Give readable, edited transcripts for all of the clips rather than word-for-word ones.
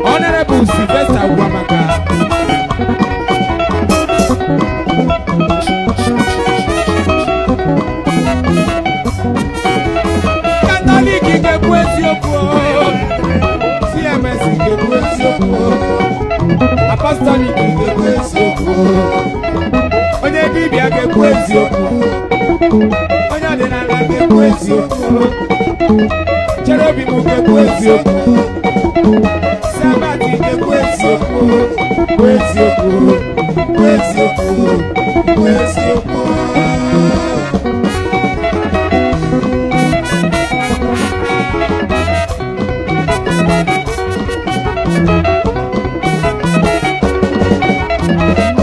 Honorable Sylvester Wamaka. Catholic ke kwesiokwo, CMS ke kwesiokwo, Apostolic ke kwesiokwo, onye dibia ke kwesiokwo, onye ọdịnala ke kwesiokwo, Cherubim ke kwesiokwo. Sabati ke kwesiokwo, kwesiokwo, kwesiokwo, kwesiokwo.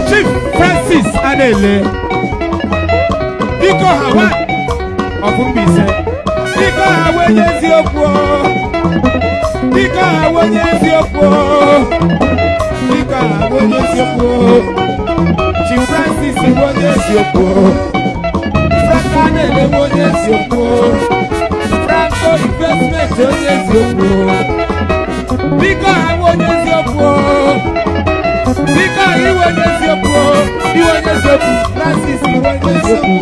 Chief Francis Adele, Diko Hawa of Mbise, Diko Hawa Yeziokwo. Dika awonye siokwo, Dika awonye siokwo, Chief Francis awonye siokwo, Frankane awonye siokwo, Franco Investment awonye siokwo, Dika awonye siokwo, Dika iwonye siokwo, Francis iwonye siokwo,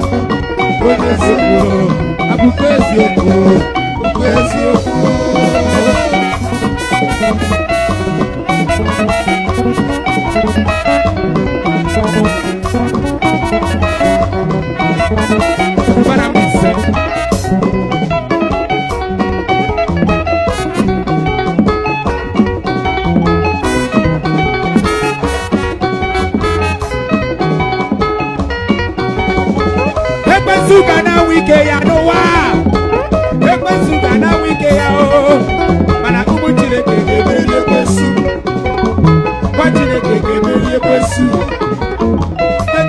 Abukwe siokwo, Abukwe siokwo. Sugana wike ya no wa. Ekwe sugana wike ya o. Mana kumu chileke gebeli ekwesu. Kwa chileke gebeli ekwesu.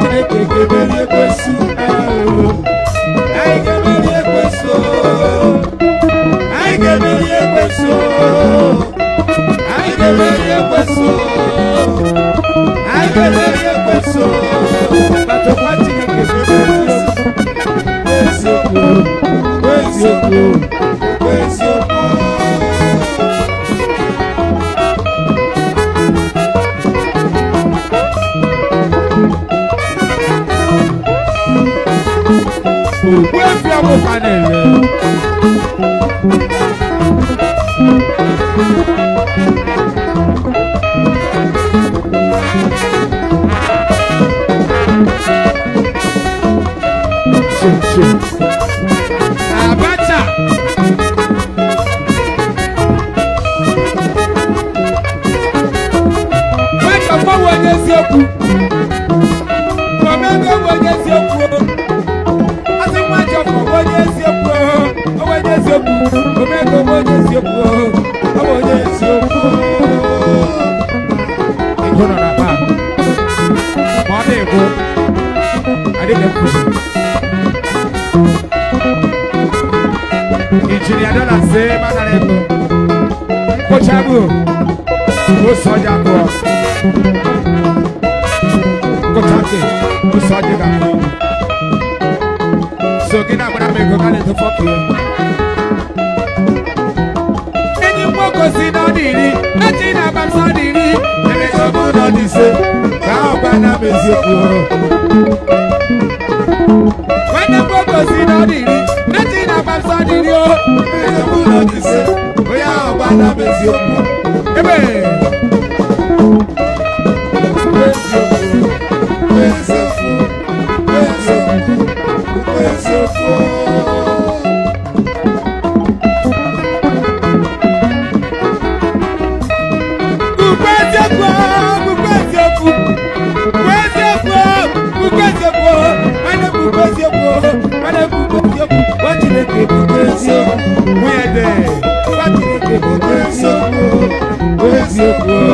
Chileke gebeli ekwesu. Ay gebeli ekwesu. Ay gebeli ekwesu. Ay gebeli ekwesu. Ay gebeli ekwesu. Bato kwa chileke gebeli ekwesu. Abacha Weka kwa wanyezi oku Wamega wanyezi oku Asi mwacha kwa wanyezi oku Wanyezi oku Wamega wanyezi oku Wanyezi oku Ikono na pa Mwade eko Adike kushi Engineer Dola se makareko Kochabu Osoja ko Kochake Osoja ka So kina mwana meko kale to fuck you Eni mwoko si no diri Achina bamsa diri Eme sobo no dise Kao bana mezioko Wene mwoko si no diri Achina bamsa diri o Eme sobo no dise Oya bana mezioko Eme Where's your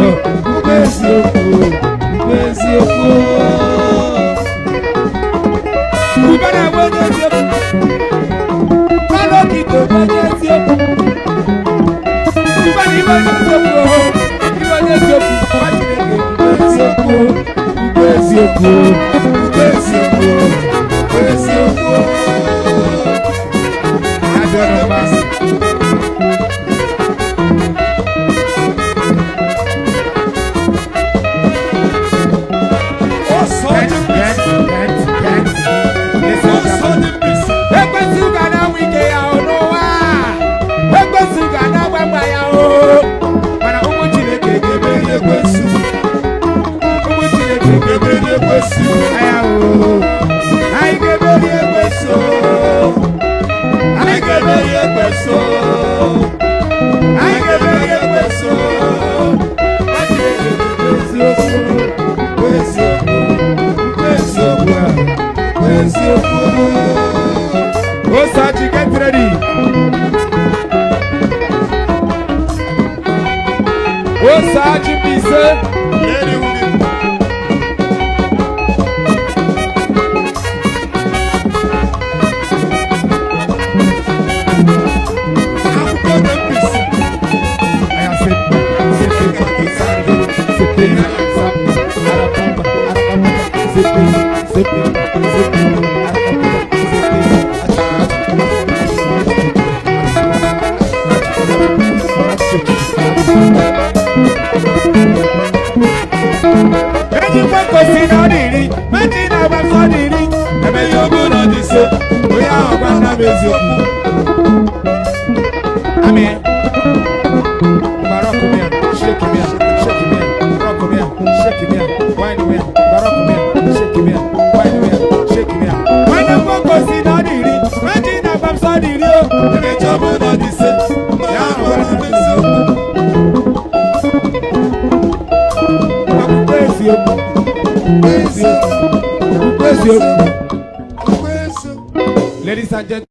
Osachi, get ready. Osachi, peace. Amen. Baroque me, shake me, shake me, rock me, shake me, wine me, baroque me, shake me, wine me, shake me. When the folk goes in on it, imagine if I'm sorry, you the trouble on this. Ladies and gentlemen.